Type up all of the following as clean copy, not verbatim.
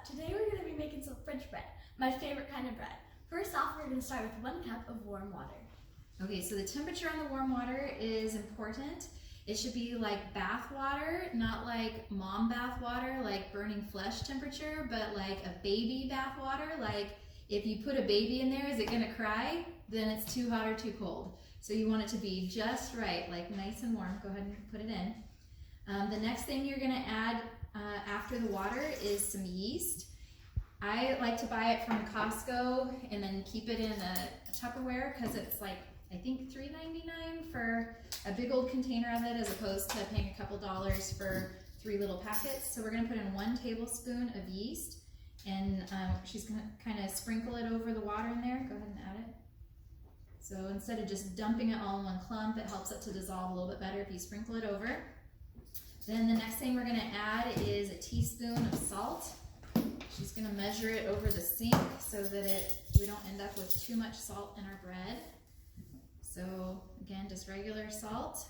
up? Today we're going to be making some French bread, my favorite kind of bread. First off, we're going to start with 1 cup of warm water. Okay, so the temperature on the warm water is important. It should be like bath water, not like mom bath water, like burning flesh temperature, but like a baby bath water. Like if you put a baby in there, is it gonna cry? Then it's too hot or too cold. So you want it to be just right, like nice and warm. Go ahead and put it in. The next thing you're gonna add after the water is some yeast. I like to buy it from Costco and then keep it in a Tupperware because it's like, I think $3.99 for a big old container of it as opposed to paying a couple dollars for 3 little packets. So we're gonna put in 1 tablespoon of yeast and she's gonna kind of sprinkle it over the water in there. Go ahead and add it. So instead of just dumping it all in one clump, it helps it to dissolve a little bit better if you sprinkle it over. Then the next thing we're gonna add is a teaspoon of salt. She's gonna measure it over the sink so that we don't end up with too much salt in our bread. So again, just regular salt.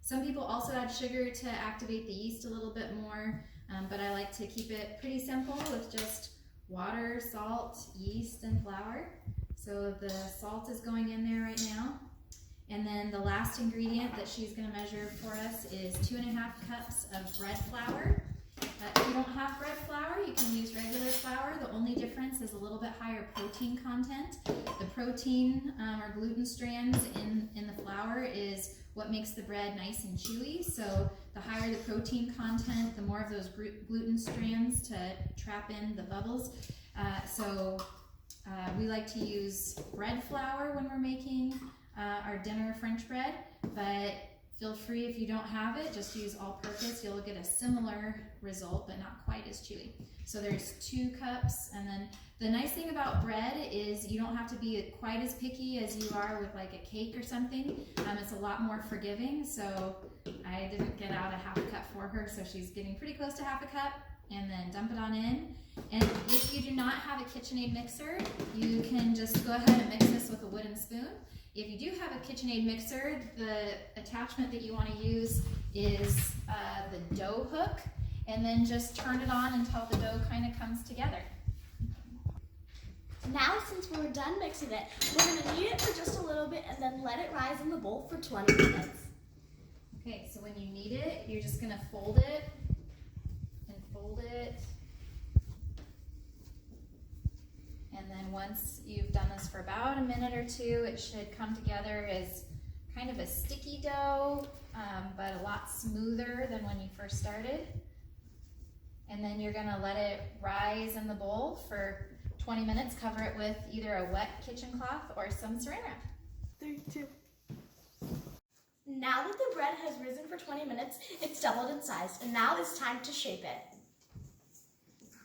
Some people also add sugar to activate the yeast a little bit more, but I like to keep it pretty simple with just water, salt, yeast, and flour. So the salt is going in there right now. And then the last ingredient that she's gonna measure for us is 2.5 cups of bread flour. If you don't have bread flour, you can use regular flour. The only difference is a little bit higher protein content. The protein or gluten strands in the flour is what makes the bread nice and chewy. So the higher the protein content, the more of those gluten strands to trap in the bubbles. We like to use bread flour when we're making our dinner French bread, but feel free if you don't have it, just use all-purpose. You'll get a similar result, but not quite as chewy. So there's 2 cups, and then the nice thing about bread is you don't have to be quite as picky as you are with like a cake or something. It's a lot more forgiving, so I didn't get out a half a cup for her, so she's getting pretty close to half a cup, and then dump it on in. And if you do not have a KitchenAid mixer, you can just go ahead and mix this with a wooden spoon. If you do have a KitchenAid mixer, the attachment that you want to use is the dough hook, and then just turn it on until the dough kind of comes together. Now, since we're done mixing it, we're going to knead it for just a little bit and then let it rise in the bowl for 20 minutes. Okay, so when you knead it, you're just going to fold it and fold it. And then once you've done this for about a minute or 2, it should come together as kind of a sticky dough, but a lot smoother than when you first started. And then you're gonna let it rise in the bowl for 20 minutes. Cover it with either a wet kitchen cloth or some saran wrap. 3, 2. Now that the bread has risen for 20 minutes, it's doubled in size, and now it's time to shape it.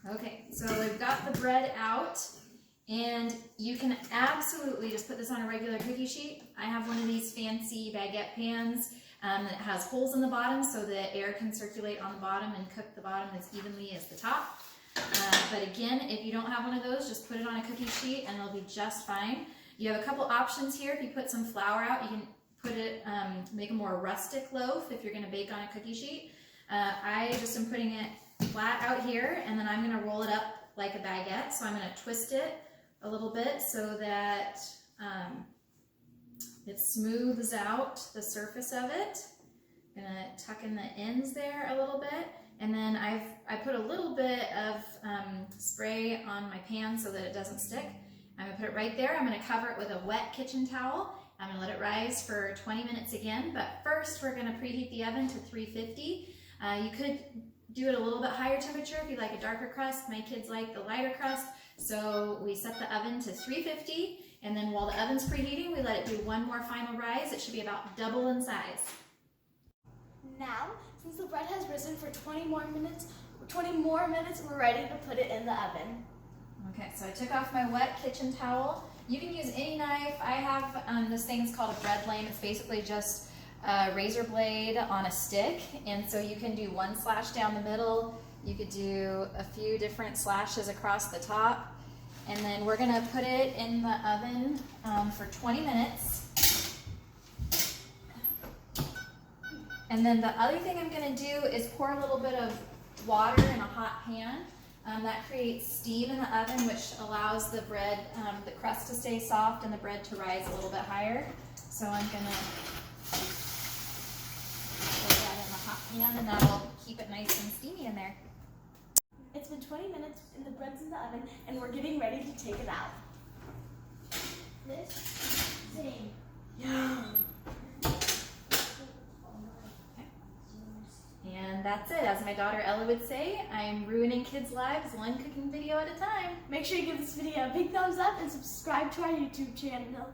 Okay, so we've got the bread out. And you can absolutely just put this on a regular cookie sheet. I have one of these fancy baguette pans that has holes in the bottom so that air can circulate on the bottom and cook the bottom as evenly as the top. But again, if you don't have one of those, just put it on a cookie sheet and it'll be just fine. You have a couple options here. If you put some flour out, you can put it, make a more rustic loaf if you're gonna bake on a cookie sheet. I just am putting it flat out here, and then I'm gonna roll it up like a baguette. So I'm gonna twist it a little bit so that it smooths out the surface of it. I'm gonna tuck in the ends there a little bit, and then I put a little bit of spray on my pan so that it doesn't stick. I'm gonna put it right there. I'm gonna cover it with a wet kitchen towel. I'm gonna let it rise for 20 minutes again, but first we're gonna preheat the oven to 350. You could do it a little bit higher temperature if you like a darker crust. My kids like the lighter crust. So we set the oven to 350, and then while the oven's preheating, we let it do 1 more final rise. It should be about double in size. Now, since the bread has risen for 20 more minutes, we're ready to put it in the oven. Okay, so I took off my wet kitchen towel. You can use any knife. I have this thing is called a bread lame. It's basically just a razor blade on a stick, and so you can do 1 slash down the middle. You could do a few different slashes across the top, and then we're gonna put it in the oven for 20 minutes. And then the other thing I'm gonna do is pour a little bit of water in a hot pan That creates steam in the oven, which allows the bread, the crust to stay soft and the bread to rise a little bit higher. So I'm gonna put that in the hot pan, and that'll keep it nice and steamy in there. It's been 20 minutes and the bread's in the oven, and we're getting ready to take it out. This thing. And that's it. As my daughter Ella would say, I'm ruining kids' lives one cooking video at a time. Make sure you give this video a big thumbs up and subscribe to our YouTube channel.